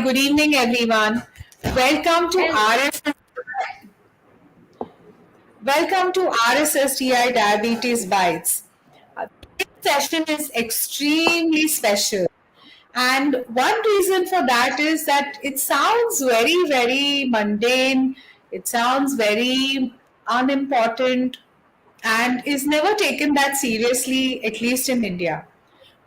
good evening, everyone. Welcome to RSSDI Diabetes Bytes. This session is extremely special, and one reason for that is that it sounds very, very mundane. It sounds very unimportant, and is never taken that seriously, at least in India.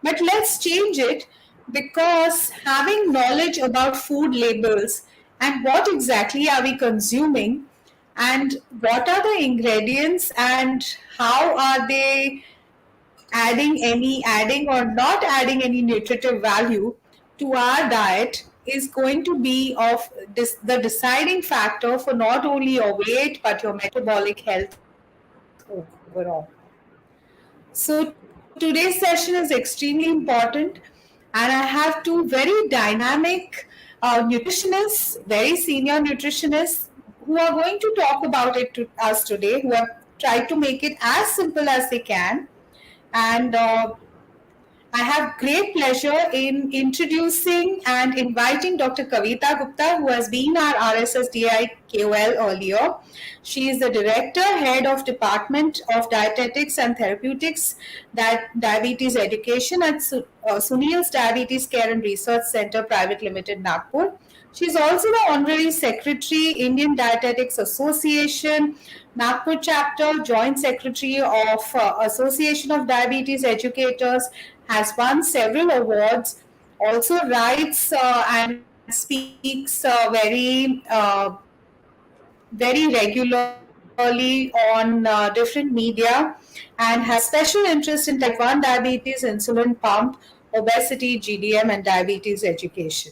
But let's change it because having knowledge about food labels and what exactly are we consuming and what are the ingredients and how are they adding or not adding any nutritive value to our diet is going to be of the deciding factor for not only your weight but your metabolic health overall. So today's session is extremely important, and I have two very dynamic nutritionists, very senior nutritionists, who are going to talk about it to us today, who have tried to make it as simple as they can. And I have great pleasure in introducing and inviting Dr. Kavita Gupta, who has been our RSSDI KOL earlier. She is the Director, Head of Department of Dietetics and Therapeutics, Diabetes Education at Sunil's Diabetes Care and Research Center Private Limited, Nagpur. She is also the Honorary Secretary, Indian Dietetics Association, Nagpur chapter, Joint Secretary of Association of Diabetes Educators, has won several awards, also writes and speaks very regularly on different media, and has special interest in type 1 diabetes, insulin pump, obesity, GDM, and diabetes education.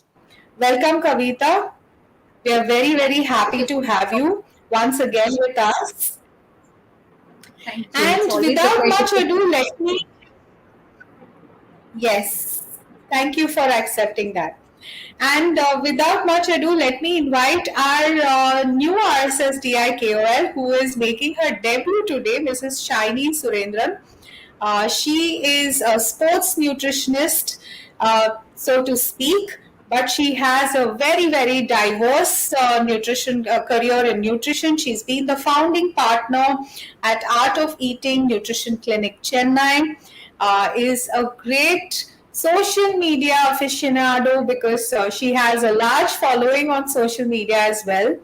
Welcome, Kavita. We are very, very happy to have you once again with us. Thank you. And without much ado, let me... Yes, thank you for accepting that. And without much ado, let me invite our new RSSDI KOL who is making her debut today, Mrs. Shiny Surendran. She is a sports nutritionist, so to speak, but she has a very, very diverse career in nutrition. She's been the founding partner at Art of Eating Nutrition Clinic, Chennai. Is a great social media aficionado because she has a large following on social media as well.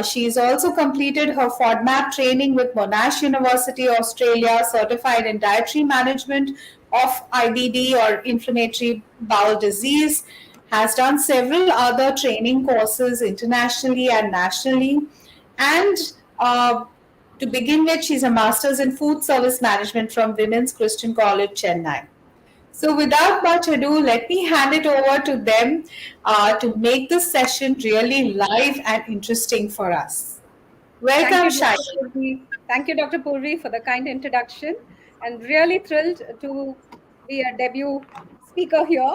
She's also completed her FODMAP training with Monash University, Australia, certified in dietary management of IBD or inflammatory bowel disease, has done several other training courses internationally and nationally, and to begin with, she's a master's in food service management from Women's Christian College, Chennai. So without much ado, let me hand it over to them to make this session really live and interesting for us. Welcome, Shai. Thank you, Dr. Purvi, for the kind introduction, and really thrilled to be a debut speaker here.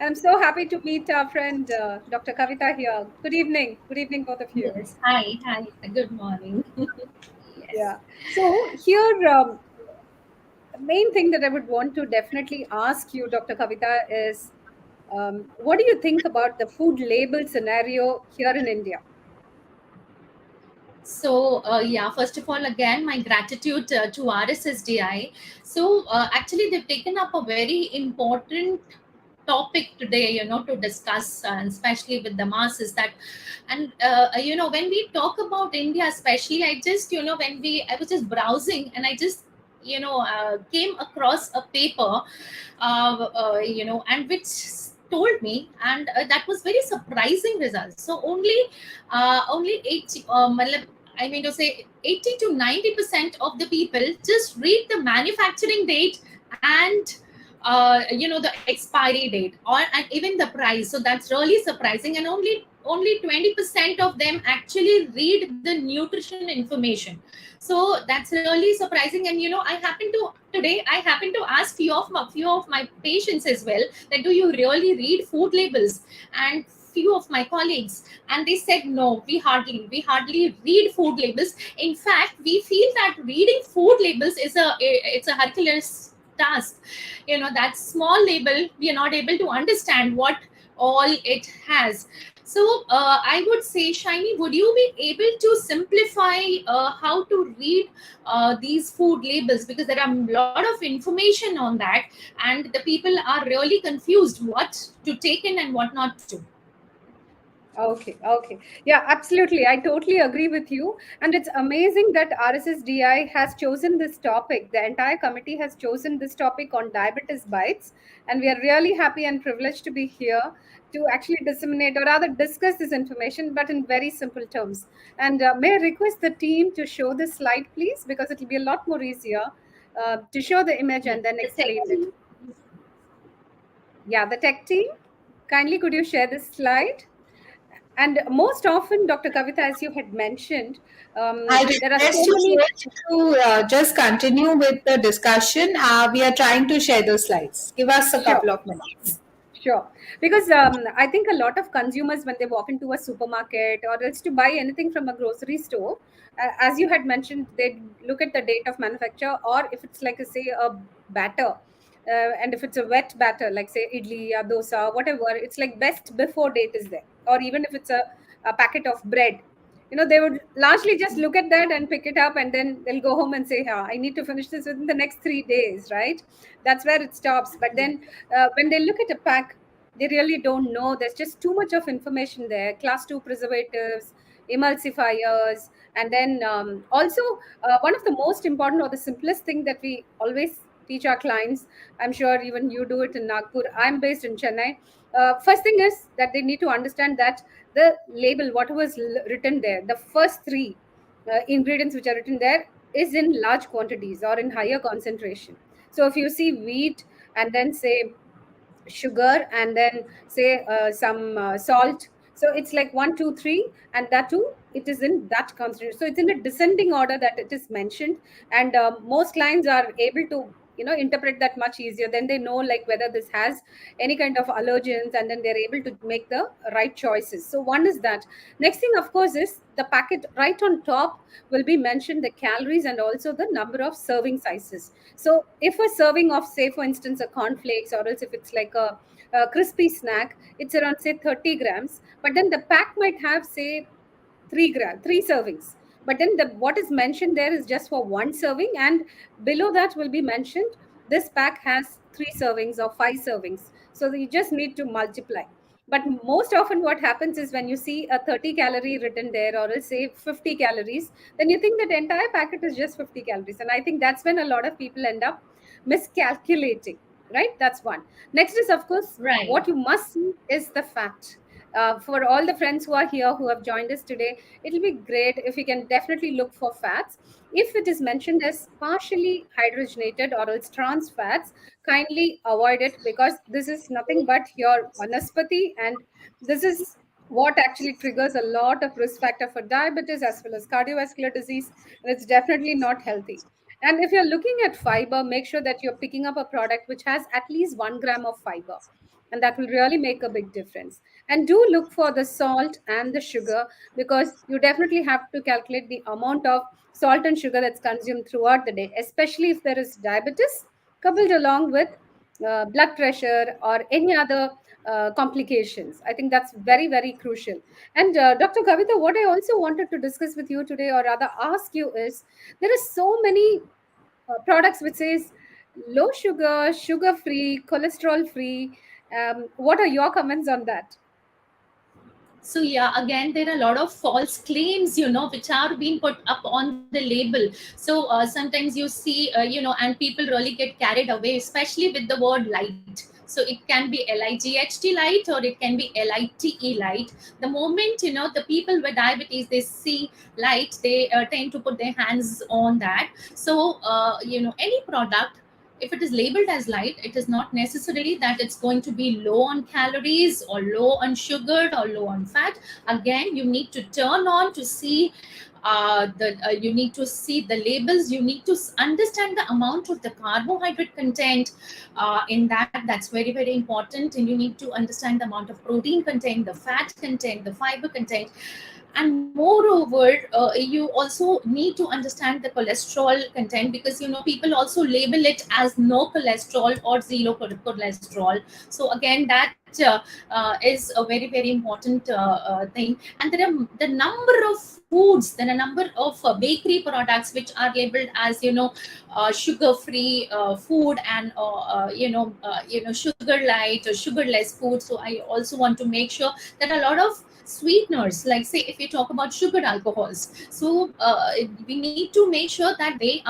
I'm so happy to meet our friend Dr. Kavita here. Good evening, both of you. Yes. Hi, good morning. Yes. Yeah. So here, the main thing that I would want to definitely ask you, Dr. Kavita, is what do you think about the food label scenario here in India? So, first of all, again, my gratitude to RSSDI. So, actually, they've taken up a very important topic today, to discuss, especially with the masses that, and, when we talk about India, especially, I just, I was just browsing and I just, came across a paper, and which told me, and that was very surprising results. So only 80, I mean to say 80 to 90% of the people just read the manufacturing date and the expiry date and even the price. So that's really surprising, and only 20% of them actually read the nutrition information. So that's really surprising. And I happen to ask few of my patients as well, that do you really read food labels? And few of my colleagues, and they said no, we hardly read food labels. In fact, we feel that reading food labels is a Herculean task. That small label, we are not able to understand what all it has. So I would say, Shiny, would you be able to simplify how to read these food labels, because there are a lot of information on that, and the people are really confused what to take in and what not to. Okay, okay. Yeah, absolutely. I totally agree with you. And it's amazing that RSSDI has chosen this topic. The entire committee has chosen this topic on diabetes bites. And we are really happy and privileged to be here to actually disseminate or rather discuss this information, but in very simple terms. And may I request the team to show this slide, please, because it will be a lot more easier to show the image Yeah, and then the tech explain it. team. Yeah, the tech team, kindly could you share this slide? And most often, Dr. Kavita, as you had mentioned, I there are request so you many. first to just continue with the discussion. We are trying to share the slides. Give us a Sure, couple of minutes. sure. Because I think a lot of consumers, when they walk into a supermarket or else to buy anything from a grocery store, as you had mentioned, they look at the date of manufacture, or if it's like, say, a batter. And if it's a wet batter, like say idli or dosa, whatever, it's like best before date is there. Or even if it's a packet of bread, they would largely just look at that and pick it up, and then they'll go home and say, I need to finish this within the next 3 days, right? That's where it stops. But then when they look at a pack, they really don't know. There's just too much of information there. Class 2 preservatives, emulsifiers, and then also one of the most important or the simplest thing that we always teach our clients, I'm sure even you do it in Nagpur, I'm based in Chennai. First thing is that they need to understand that the label, what was written there, the first three ingredients which are written there is in large quantities or in higher concentration. So if you see wheat and then say sugar and then say some salt, so it's like 1 2 3, and that too it is in that concentration, so it's in a descending order that it is mentioned. And most clients are able to interpret that much easier. Then they know like whether this has any kind of allergens, and then they're able to make the right choices. So one is that. Next thing, of course, is the packet right on top will be mentioned the calories and also the number of serving sizes. So if a serving of, say, for instance, a cornflakes, or else if it's like a crispy snack, it's around say 30 grams, but then the pack might have say 3 servings. But then the what is mentioned there is just for one serving, and below that will be mentioned this pack has 3 servings or 5 servings. So you just need to multiply. But most often, what happens is when you see a 30 calorie written there, or else say 50 calories, then you think that entire packet is just 50 calories. And I think that's when a lot of people end up miscalculating, right? That's one. Next is, of course, Right. what you must see is the fat. For all the friends who are here who have joined us today, it'll be great if we can definitely look for fats. If it is mentioned as partially hydrogenated or else trans fats, kindly avoid it, because this is nothing but your vanaspati, and this is what actually triggers a lot of risk factor for diabetes as well as cardiovascular disease, and it's definitely not healthy. And if you're looking at fiber, make sure that you're picking up a product which has at least 1 gram of fiber, and that will really make a big difference. And do look for the salt and the sugar, because you definitely have to calculate the amount of salt and sugar that's consumed throughout the day, especially if there is diabetes coupled along with blood pressure or any other complications. I think that's very, very crucial. And Dr. Kavita, what I also wanted to discuss with you today, or rather ask you, is there are so many products which says low sugar, sugar free, cholesterol free. What are your comments on that? So yeah, again, there are a lot of false claims, which are being put up on the label. So sometimes you see, and people really get carried away, especially with the word light. So it can be light light, or it can be lite light. The moment, the people with diabetes, they see light, they tend to put their hands on that. So any product, if it is labeled as light, it is not necessarily that it's going to be low on calories or low on sugar or low on fat. Again, you need to turn on to see the you need to see the labels. You need to understand the amount of the carbohydrate content in that. That's very, very important. And you need to understand the amount of protein content, the fat content, the fiber content. And moreover, you also need to understand the cholesterol content, because people also label it as no cholesterol or zero cholesterol. So again, that is a very very important thing. And there are the number of foods, there are a number of bakery products which are labeled as, sugar free food, and sugar light or sugarless food. So I also want to make sure that a lot of sweeteners, like say if you talk about sugar alcohols, so we need to make sure that they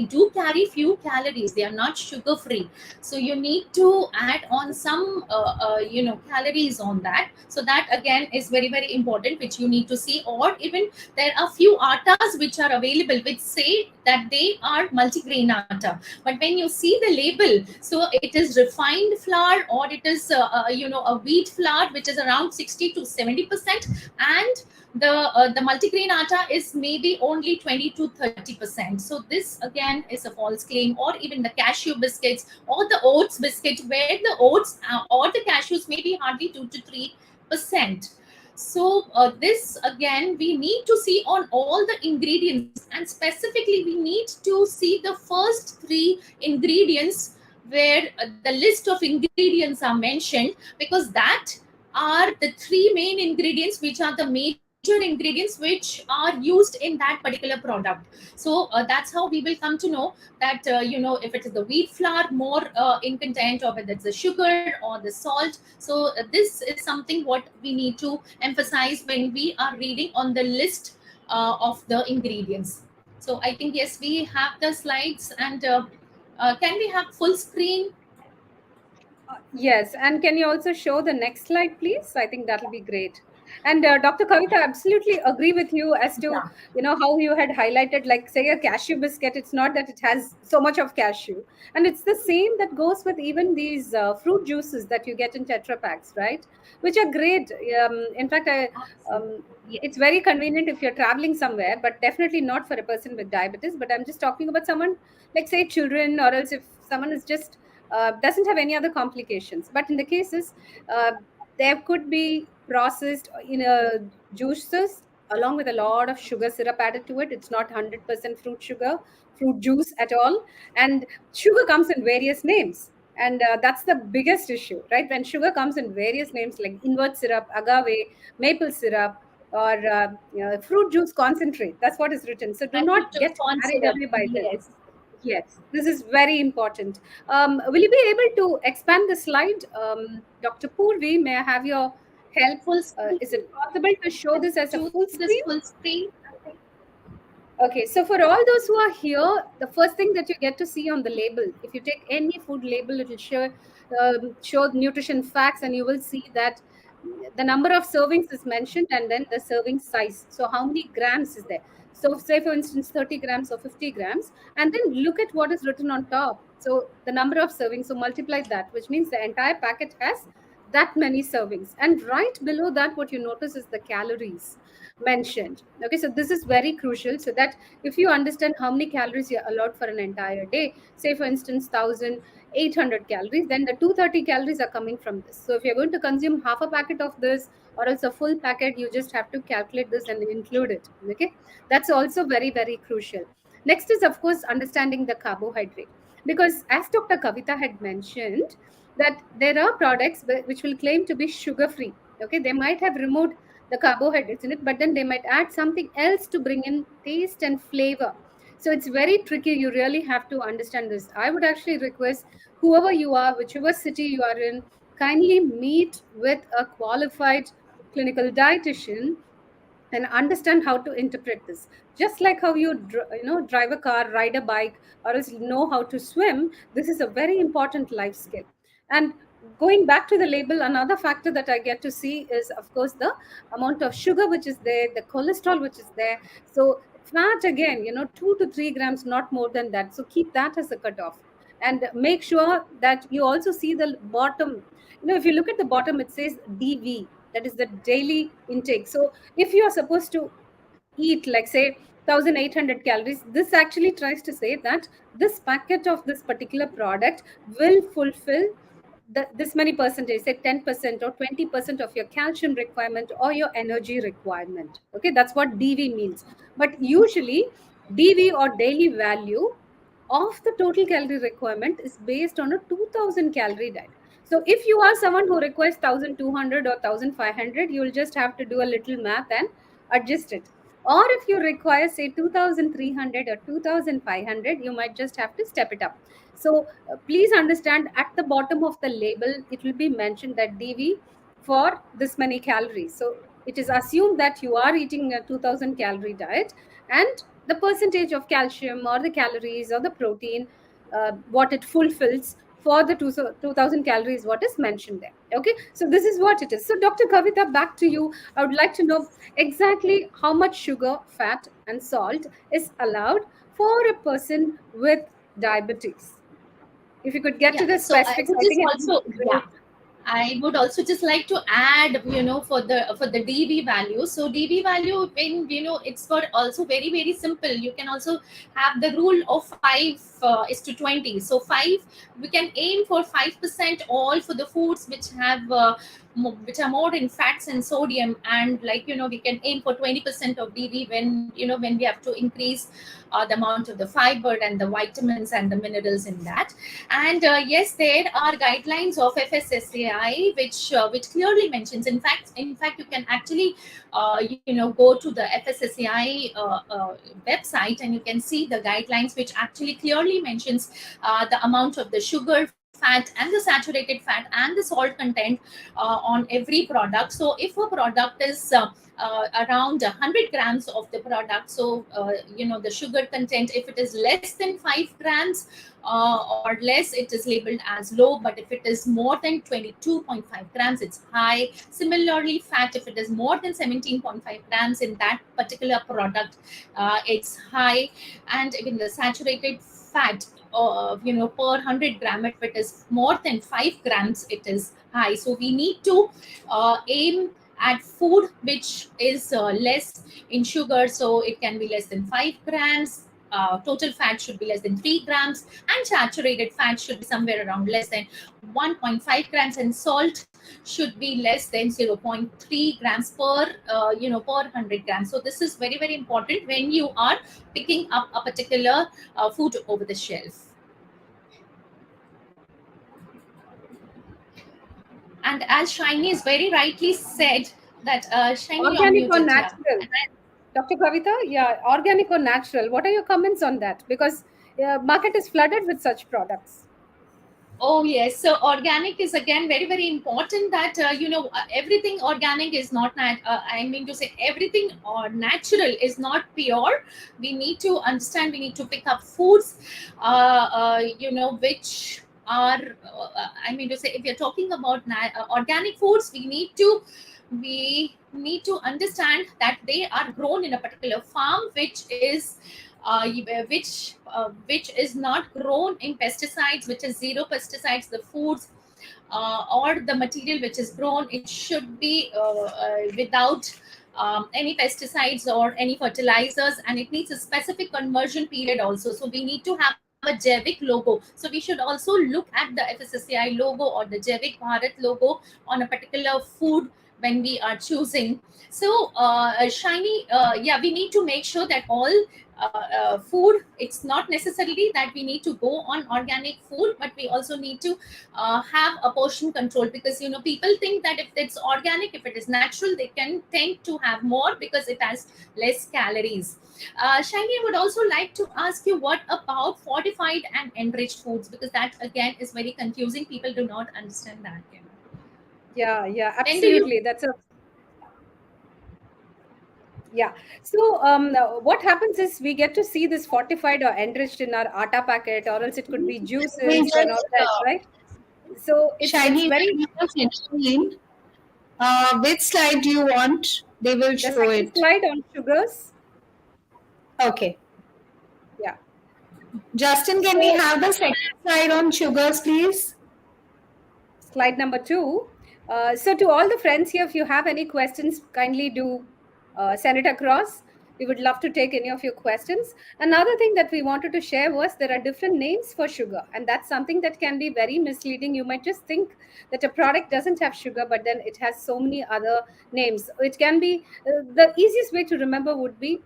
do carry few calories, they are not sugar free. So you need to add on some calories on that. So that again is very very important, which you need to see. Or even there are few attas which are available which say that they are multigrain atta, but when you see the label, so it is refined flour, or it is a wheat flour which is around 60 to 70%, and the multigrain atta is maybe only 20 to 30%. So this again is a false claim. Or even the cashew biscuits or the oats biscuit, where the oats or the cashews may be hardly 2 to 3%. So this again we need to see on all the ingredients, and specifically we need to see the first three ingredients where the list of ingredients are mentioned, because that are the three main ingredients which are the major ingredients which are used in that particular product. So that's how we will come to know that if it is the wheat flour more in content, or whether it's the sugar or the salt. So this is something what we need to emphasize when we are reading on the list of the ingredients. So I think yes, we have the slides, and can we have full screen? Yes, and can you also show the next slide, please? I think that'll be great. And Dr. Kavita, absolutely agree with you as to Yeah. how you had highlighted, like say a cashew biscuit. It's not that it has so much of cashew, and it's the same that goes with even these fruit juices that you get in Tetra packs, right? Which are great. In fact, it's very convenient if you're traveling somewhere, but definitely not for a person with diabetes. But I'm just talking about someone like say children, or else if someone is just doesn't have any other complications. But in the cases, there could be processed in a juices along with a lot of sugar syrup added to it. It's not 100% fruit juice at all. And sugar comes in various names. And that's the biggest issue, right? When sugar comes in various names like invert syrup, agave, maple syrup, or fruit juice concentrate, that's what is written. So do Apple not juice get corn carried syrup, away by this. yes. Yes, this is very important. Will you be able to expand the slide? Dr. Purvi, may I have your help? Full screen. Is it possible to show this as a Choose full this screen? full screen. Okay, so for all those who are here, the first thing that you get to see on the label, if you take any food label, it will show nutrition facts, and you will see that the number of servings is mentioned, and then the serving size. So how many grams is there? So say for instance 30 grams or 50 grams, and then look at what is written on top. So the number of servings, so multiply that, which means the entire packet has that many servings. And right below that, what you notice is the calories mentioned. Okay, so this is very crucial, so that if you understand how many calories you're allowed for an entire day, say for instance 1800 calories, then the 230 calories are coming from this. So if you're going to consume half a packet of this or else a full packet, you just have to calculate this and include it. Okay, that's also very very crucial. Next is of course understanding the carbohydrate, because as Dr. Kavita had mentioned, that there are products which will claim to be sugar free. Okay, they might have removed the carbohydrates in it, but then they might add something else to bring in taste and flavor. So it's very tricky. You really have to understand this. I would actually request whoever you are, whichever city you are in, kindly meet with a qualified clinical dietitian and understand how to interpret this. Just like how you drive a car, ride a bike, or else know how to swim, this is a very important life skill. And going back to the label, another factor that I get to see is of course the amount of sugar which is there, the cholesterol which is there. So fat, again, 2 to 3 grams, not more than that. So keep that as a cutoff, and make sure that you also see the bottom. If you look at the bottom, it says DV, that is the daily intake. So if you are supposed to eat like say 1800 calories, this actually tries to say that this packet of this particular product will fulfill this many percentage, say 10% or 20% of your calcium requirement or your energy requirement. Okay, that's what DV means. But usually DV or daily value of the total calorie requirement is based on a 2000 calorie diet. So if you are someone who requires 1200 or 1500, you will just have to do a little math and adjust it. Or if you require say 2300 or 2500, you might just have to step it up. So please understand, at the bottom of the label it will be mentioned that DV for this many calories. So it is assumed that you are eating a 2000 calorie diet, and the percentage of calcium or the calories or the protein, what it fulfills for the 2000 calories, what is mentioned there. Okay, so this is what it is. So Dr. Kavita, back to you. I would like to know exactly how much sugar, fat and salt is allowed for a person with diabetes. If you could get to Yeah, the so I specifics, would I just think it would also, be yeah, great. I would also just like to add, for the DV value. So DV value, when it's for also very very simple. You can also have the rule of 5:20. So 5, we can aim for 5% all for the foods which have which are more in fats and sodium, and like we can aim for 20% of DV when when we have to increase the amount of the fiber and the vitamins and the minerals in that. And yes, there are guidelines of FSSAI which clearly mentions. In fact, you can actually go to the FSSAI website, and you can see the guidelines which actually clearly mentions the amount of the sugar, fat, and the saturated fat and the salt content on every product. So if a product is around 100 grams of the product, so the sugar content, if it is less than 5 grams or less, it is labeled as low. But if it is more than 22.5 grams, it's high. Similarly, fat, if it is more than 17.5 grams in that particular product, it's high. And even the saturated fat, per 100 gram, if it is more than 5 grams, it is high. So we need to aim at food which is less in sugar. So it can be less than 5 grams. Total fat should be less than 3 grams, and saturated fat should be somewhere around less than 1.5 grams, and salt should be less than 0.3 grams per 100 grams. So this is very very important when you are picking up a particular food over the shelf. And as Shiny is very rightly said, that Shiny, you're Organic or muted, yeah. natural? Dr. Kavita, yeah, organic or natural? What are your comments on that? Because market is flooded with such products. Oh yes, so organic is again very very important. That everything organic is not I mean to say, everything or natural is not pure. We need to understand. We need to pick up foods, which are. I mean to say, if you're talking about organic foods, we need to understand that they are grown in a particular farm, uh, which is not grown in pesticides, which is zero pesticides. The foods or the material which is grown, it should be without any pesticides or any fertilizers, and it needs a specific conversion period also. So we need to have a Javik logo. So we should also look at the FSSAI logo or the Javik Bharat logo on a particular food when we are choosing. So Shiny, yeah, we need to make sure that all food, it's not necessarily that we need to go on organic food, but we also need to have a portion control, because people think that if it's organic, if it is natural, they can tend to have more because it has less calories. Shiny, I would also like to ask you, what about fortified and enriched foods? Because that again is very confusing. People do not understand that. Yeah, When do you absolutely. That's a Yeah. So what happens is we get to see this fortified or enriched in our atta packet, or else it could be We juices and all just, that, right? So it's Shiny, very. when you are finishing, which slide do you want? They will The show second it. slide on sugars. Okay. Yeah. Justin, can we So have the second slide on sugars, please? slide number 2. So to all the friends here, if you have any questions, kindly do send it across. We would love to take any of your questions. Another thing that we wanted to share was there are different names for sugar, and that's something that can be very misleading. You might just think that a product doesn't have sugar, but then it has so many other names. It can be the easiest way to remember would be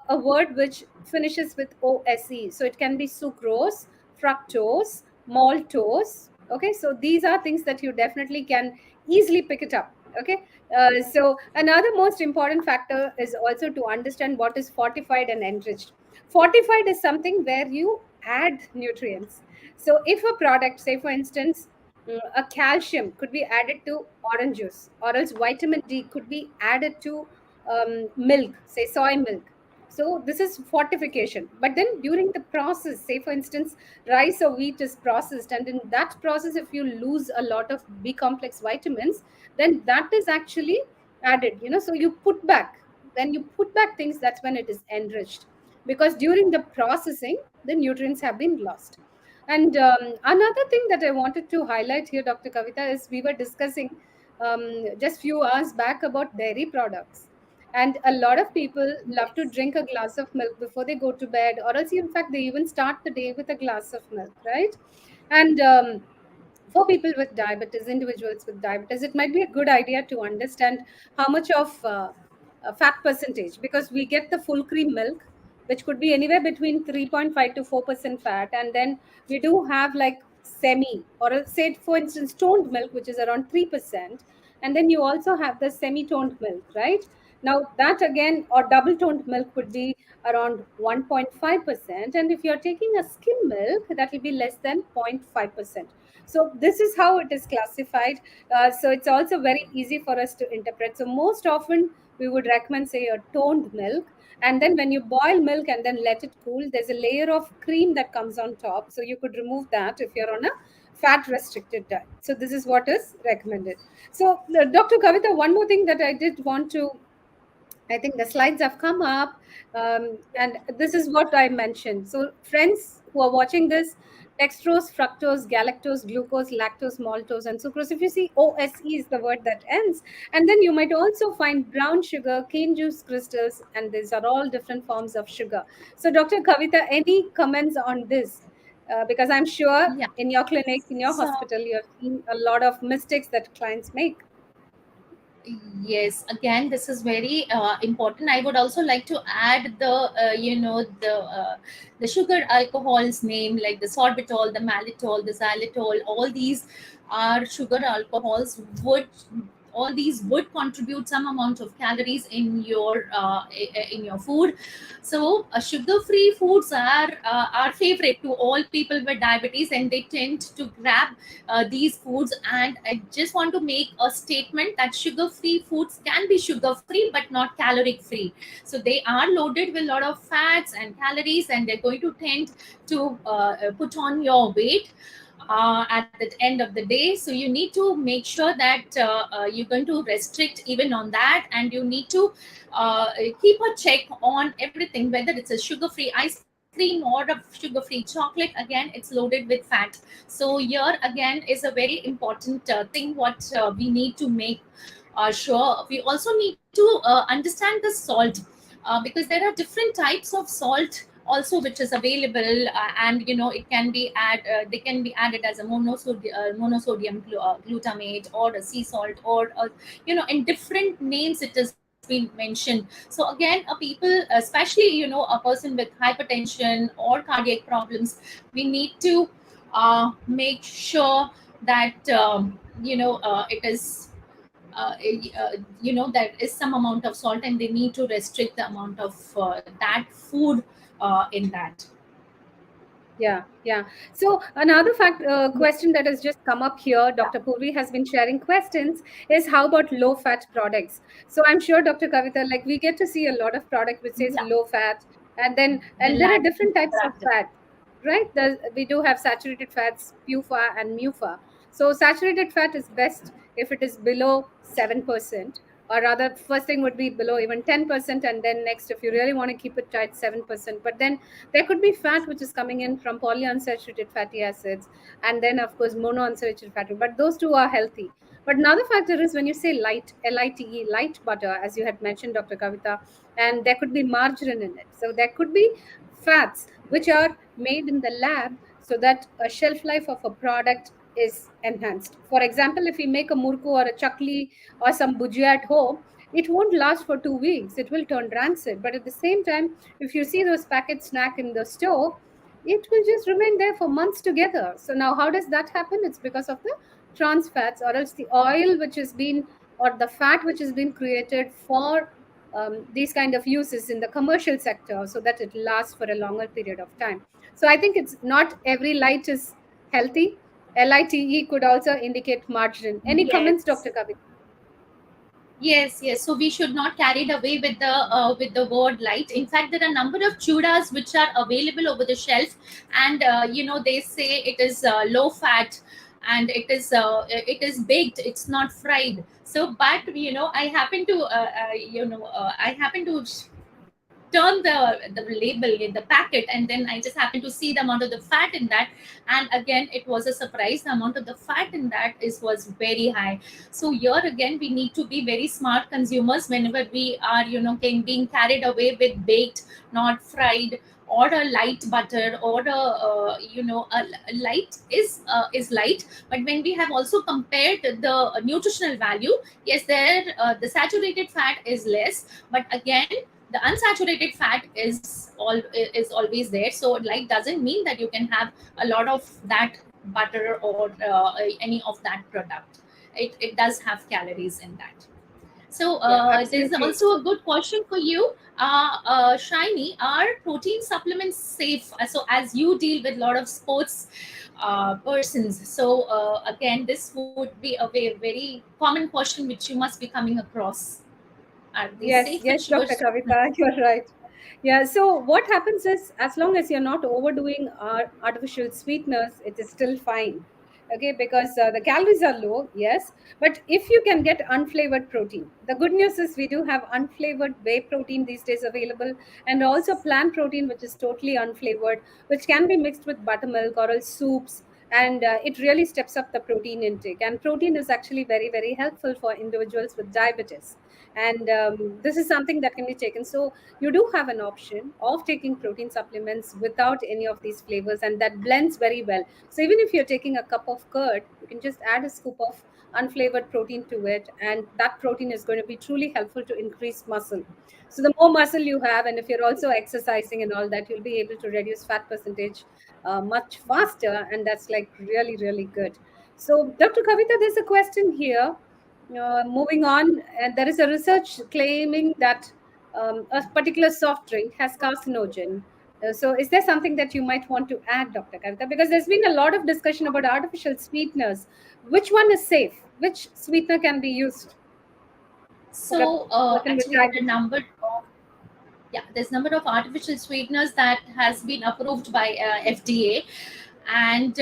a word which finishes with OSE. So it can be sucrose, fructose, maltose, Okay, so these are things that you definitely can easily pick it up. Okay, so another most important factor is also to understand what is fortified and enriched. Fortified is something where you add nutrients. So if a product, say for instance, a calcium could be added to orange juice, or else vitamin D could be added to milk, say soy milk. So this is fortification. But then during the process, say for instance, rice or wheat is processed, and in that process, if you lose a lot of B complex vitamins, then that is actually added. So you put back. When you put back things, that's when it is enriched, because during the processing, the nutrients have been lost. And another thing that I wanted to highlight here, Dr. Kavita, is we were discussing just few hours back about dairy products. And a lot of people love to Yes. drink a glass of milk before they go to bed, or else, in fact, they even start the day with a glass of milk, right? And for people with diabetes, individuals with diabetes, it might be a good idea to understand how much of fat percentage, because we get the full cream milk, which could be anywhere between 3.5 to 4% fat. And then we do have like semi, or say, for instance, toned milk, which is around 3%. And then you also have the semi toned milk, right? Now, that again, or double toned milk would be around 1.5%. And if you're taking a skim milk, that will be less than 0.5%. So this is how it is classified. So it's also very easy for us to interpret. So most often we would recommend, say, a toned milk. And then when you boil milk and then let it cool, there's a layer of cream that comes on top. So you could remove that if you're on a fat restricted diet. So this is what is recommended. So Dr. Kavita, one more thing that I did want to, I think the slides have come up, and this is what I mentioned. So, friends who are watching this, dextrose, fructose, galactose, glucose, lactose, maltose, and sucrose. If you see OSE is the word that ends, and then you might also find brown sugar, cane juice crystals, and these are all different forms of sugar. So, Dr. Kavita, any comments on this? Because I'm sure Yeah. in your clinic, in your So hospital, you have seen a lot of mistakes that clients make. yes, again, this is very important. I would also like to add the sugar alcohols name, like the sorbitol, the malitol, the xylitol. All these are sugar alcohols. Would All these would contribute some amount of calories in your food. So sugar-free foods are favorite to all people with diabetes, and they tend to grab these foods. And I just want to make a statement that sugar free foods can be sugar free but not caloric free. So they are loaded with a lot of fats and calories, and they're going to tend to put on your weight at the end of the day. So you need to make sure that you're going to restrict even on that, and you need to keep a check on everything, whether it's a sugar free ice cream or a sugar free chocolate. Again, it's loaded with fat. So here again is a very important thing what we need to make sure. We also need to understand the salt, because there are different types of salt also which is available, and it can be they can be added as a monosodium glutamate, or a sea salt, or in different names it has been mentioned. So again, a people, especially a person with hypertension or cardiac problems, we need to make sure that it is there is some amount of salt, and they need to restrict the amount of that food in that. Yeah, yeah. So another question that has just come up here, Dr. Purvi has been sharing questions, is how about low fat products? So I'm sure, Dr. Kavita, like we get to see a lot of product which says Yeah, low fat, and then the there are lack different types of interactive. fat, right? We do have saturated fats, PUFA and MUFA. So saturated fat is best if it is below 7%, or rather, first thing would be below even 10%, and then next, if you really want to keep it tight, 7%. But then there could be fat which is coming in from polyunsaturated fatty acids, and then, of course, monounsaturated fatty. But those two are healthy. But another factor is when you say light, LITE, light butter, as you had mentioned, Dr. Kavita, and there could be margarine in it. So there could be fats which are made in the lab so that a shelf life of a product is enhanced. For example, if we make a murku or a chakli or some bhujia at home, it won't last for 2 weeks. It will turn rancid. But at the same time, if you see those packet snack in the store, it will just remain there for months together. So now how does that happen? It's because of the trans fats, or else the oil which has been, or the fat which has been created for these kind of uses in the commercial sector, so that it lasts for a longer period of time. So I think it's not every light is healthy. LITE could also indicate margarine. Any comments, Yes. Dr. Kavita? Yes, yes. So we should not carried away with the word light. In fact, there are a number of chudas which are available over the shelf, and they say it is low fat, and it is baked. It's not fried. So, but I happen to turn the label in the packet, and then I just happened to see the amount of the fat in that, and again it was a surprise. The amount of the fat in that is was very high. So here again we need to be very smart consumers whenever we are being carried away with baked, not fried, or a light butter, or a light is light. But when we have also compared the nutritional value, yes, there the saturated fat is less, but again the unsaturated fat is always there. So light doesn't mean that you can have a lot of that butter, or any of that product. It does have calories in that. So Yeah, there's absolutely. also a good question for you, Shiny. Are protein supplements safe? So as you deal with a lot of sports persons, so again this would be a very common question which you must be coming across. Are they Yes, safe with yes, sugar? Dr. Kavita, you're right. Yeah, so what happens is, as long as you're not overdoing artificial sweeteners, it is still fine. Okay, because the calories are low, yes, but if you can get unflavored protein, the good news is we do have unflavored whey protein these days available, and also plant protein, which is totally unflavored, which can be mixed with buttermilk or else soups, and it really steps up the protein intake. And protein is actually very, very helpful for individuals with diabetes, and this is something that can be taken. So you do have an option of taking protein supplements without any of these flavors, and that blends very well. So even if you're taking a cup of curd, you can just add a scoop of unflavored protein to it, and that protein is going to be truly helpful to increase muscle. So the more muscle you have, and if you're also exercising and all that, you'll be able to reduce fat percentage much faster, and that's like really, really good. So Dr. Kavita, there's a question here. Moving on, and there is a research claiming that a particular soft drink has carcinogen. So, is there something that you might want to add, Dr. Kavita? Because there's been a lot of discussion about artificial sweeteners. Which one is safe? Which sweetener can be used for a So person with actually there are a diabetes? number of, yeah, there's number of artificial sweeteners that has been approved by FDA, and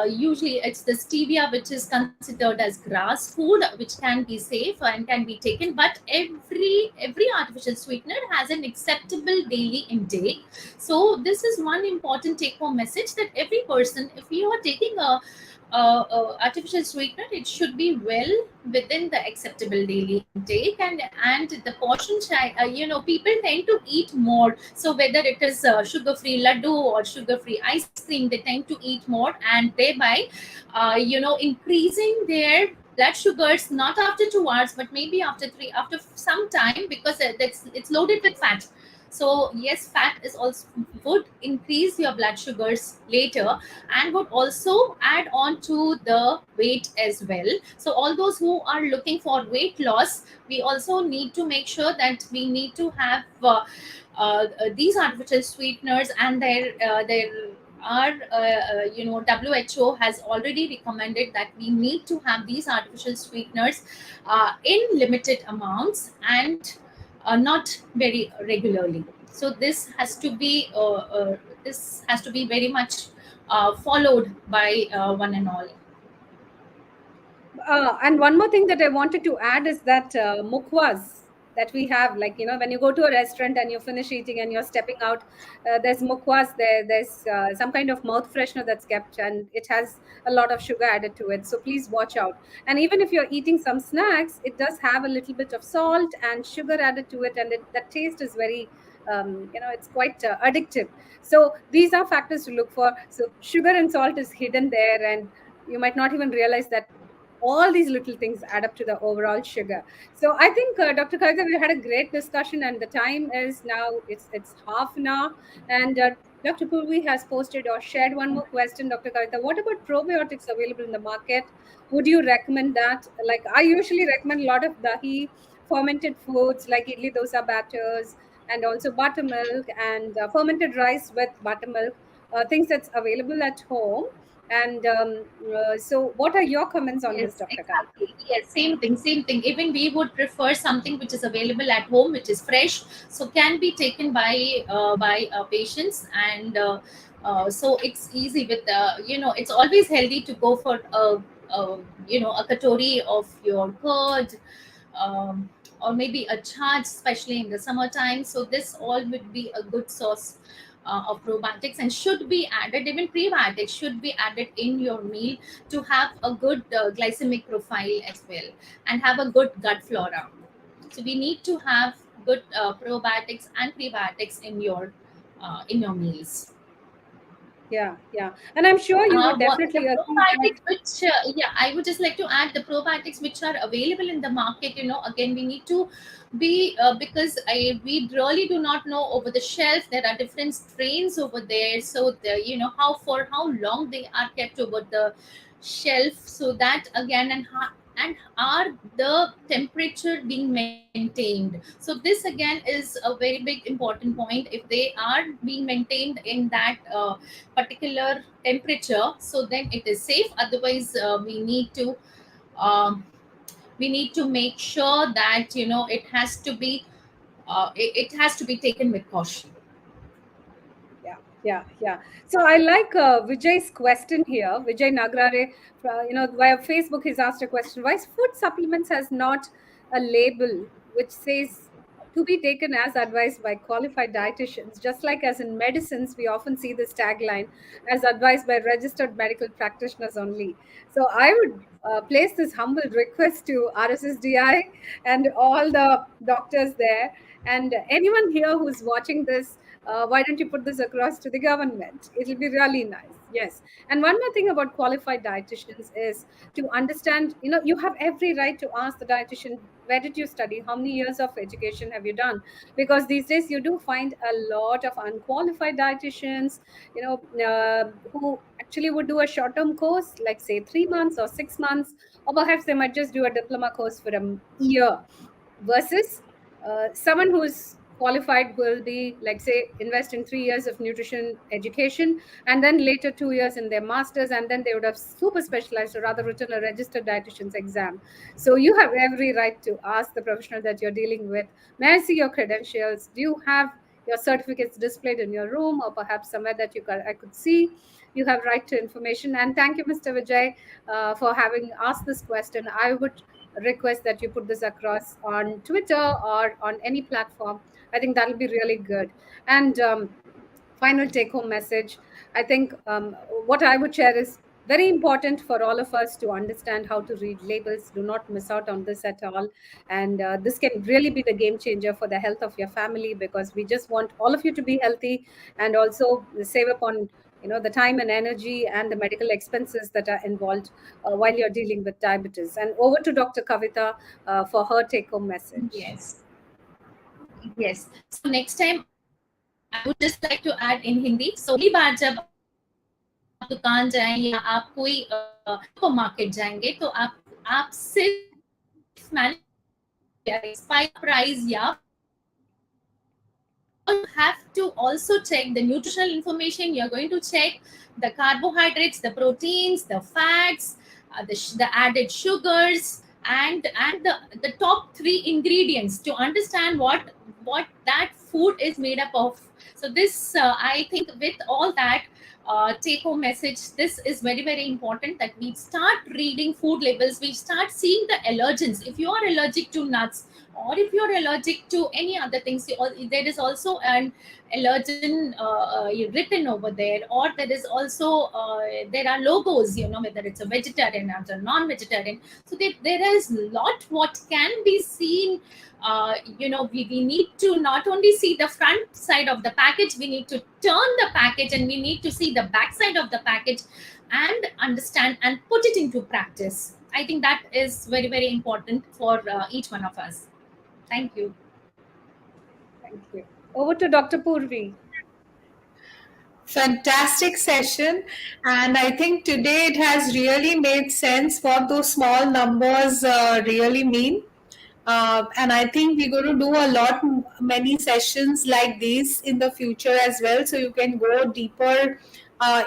usually it's the stevia which is considered as grass food, which can be safe and can be taken. But every artificial sweetener has an acceptable daily intake. So this is one important take home message, that every person, if you are taking artificial sweetener, it should be well within the acceptable daily intake, and the portion people tend to eat more. So whether it is sugar free laddu or sugar free ice cream, they tend to eat more, and thereby increasing their blood sugars, not after 2 hours but maybe after three, after some time, because it's loaded with fat. So yes, fat is also would increase your blood sugars later, and would also add on to the weight as well. So all those who are looking for weight loss, we also need to make sure that we need to have these artificial sweeteners, and there are WHO has already recommended that we need to have these artificial sweeteners in limited amounts, and not very regularly. So this has to be very much followed by one and all. And one more thing that I wanted to add is that mukwas that we have, like, when you go to a restaurant and you finish eating and you're stepping out, there's mukwas there. There's some kind of mouth freshener that's kept, and it has a lot of sugar added to it. So please watch out. And even if you're eating some snacks, it does have a little bit of salt and sugar added to it, and that taste is very, it's quite addictive. So these are factors to look for. So sugar and salt is hidden there, and you might not even realize that all these little things add up to the overall sugar. So I think, Dr. Kavita, we had a great discussion, and the time is now, it's half an hour, and Dr. Purvi has posted or shared one more question, Dr. Kavita. What about probiotics available in the market? Would you recommend that? Like, I usually recommend a lot of dahi, fermented foods like idli dosa batters, and also buttermilk and fermented rice with buttermilk, things that's available at home. And so, what are your comments on this, Yes, Dr. Kavita? exactly. Yes, same thing, same thing. Even we would prefer something which is available at home, which is fresh, so can be taken by patients, and so it's easy with it's always healthy to go for a katori of your curd, um, or maybe a charge, especially in the summertime. So this all would be a good source of probiotics, and should be added. Even prebiotics should be added in your meal to have a good glycemic profile as well, and have a good gut flora. So we need to have good probiotics and prebiotics in your meals. Yeah, yeah. And I'm sure you would What the definitely agree that. probiotics, which I would just like to add, the probiotics which are available in the market. Again, we need to be because we really do not know over the shelf. There are different strains over there, so how for how long they are kept over the shelf. So that again, and are the temperature being maintained? So this again is a very big important point. If they are being maintained in that particular temperature, so then it is safe. Otherwise um, we need to make sure that it has to be taken with caution. Yeah, yeah, yeah. So I like Vijay's question here. Vijay Nagrare, via Facebook, he's asked a question: why food supplements has not a label which says to be taken as advised by qualified dietitians? Just like as in medicines, we often see this tagline as advised by registered medical practitioners only. So I would place this humble request to RSSDI and all the doctors there, and anyone here who's watching this, why don't you put this across to the government? It'll be really nice. Yes. And one more thing about qualified dietitians is to understand, you have every right to ask the dietitian, where did you study? How many years of education have you done? Because these days you do find a lot of unqualified dietitians, who actually would do a short term course, like say 3 months or 6 months, or perhaps they might just do a diploma course for a year, versus someone who's qualified will be, like say, invest in 3 years of nutrition education, and then later 2 years in their masters, and then they would have super specialized, or rather written a registered dietitian's exam. So you have every right to ask the professional that you're dealing with, may I see your credentials? Do you have your certificates displayed in your room, or perhaps somewhere that I could see? You have right to information. And thank you, Mr. Vijay, for having asked this question. I would request that you put this across on Twitter or on any platform. I think that'll be really good. And final take home message, I think what I would share is very important for all of us to understand how to read labels. Do not miss out on this at all. And this can really be the game changer for the health of your family, because we just want all of you to be healthy and also save up on the time and energy and the medical expenses that are involved while you're dealing with diabetes. And over to Dr. Kavita for her take home message. Yes, yes. So next time I would just like to add in Hindi. So अगली बार जब आप दुकान जाएं या आप कोई को market जाएंगे, तो आप सिर्फ एक्सपायर प्राइस या you have to also check the nutritional information. You're going to check the carbohydrates, the proteins, the fats, the added sugars, and the top three ingredients to understand what that food is made up of. So this I think with all that take home message, this is very very important, that we start reading food labels, we start seeing the allergens. If you are allergic to nuts, or if you're allergic to any other things, there is also an allergen written over there, or there is also there are logos, whether it's a vegetarian or a non-vegetarian. So there is lot what can be seen. We need to not only see the front side of the package, we need to turn the package, and we need to see the back side of the package and understand and put it into practice. I think that is very very important for each one of us. Thank you. Thank you. Over to Dr. Purvi. Fantastic session, and I think today it has really made sense what those small numbers really mean. And I think we're going to do a lot, many sessions like these in the future as well. So you can go deeper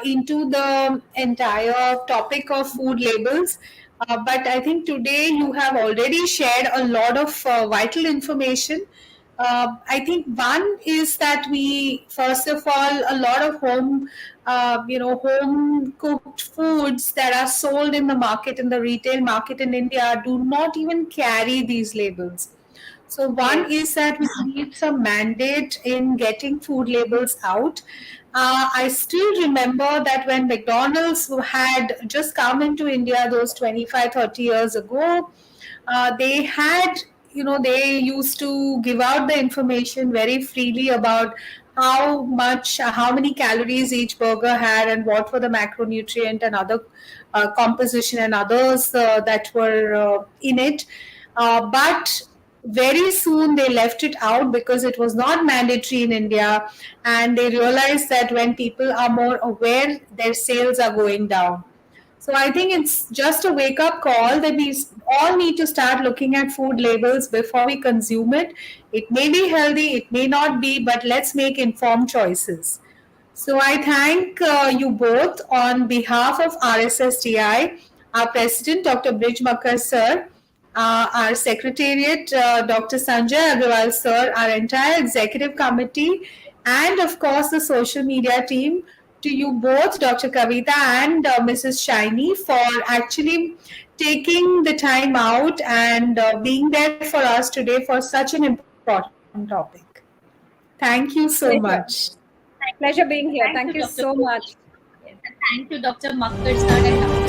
into the entire topic of food labels. But I think today you have already shared a lot of vital information. I think one is that we, first of all, a lot of home cooked foods that are sold in the market, in the retail market in India, do not even carry these labels. So one Yes. is that we need some mandate in getting food labels out. I still remember that when McDonald's had just come into India those 25, 30 years ago, they had, they used to give out the information very freely about how many calories each burger had and what were the macronutrient and other composition and others that were in it. But very soon they left it out because it was not mandatory in India, and they realized that when people are more aware, their sales are going down. So I think it's just a wake up call that we all need to start looking at food labels before we consume it. It may be healthy, it may not be, but let's make informed choices. So I thank you both on behalf of RSSDI, our President, Dr. Brij Makar sir, our Secretariat, Dr. Sanjay Agrawal sir, our entire executive committee, and of course the social media team. To you both, Dr. Kavita and Mrs. Shiny, for actually taking the time out and being there for us today for such an important topic. Thank you so much. Pleasure. Pleasure being here. Thank Thank you, you Dr. so much. Yes, and thank you, Dr. Makkar sir and Dr.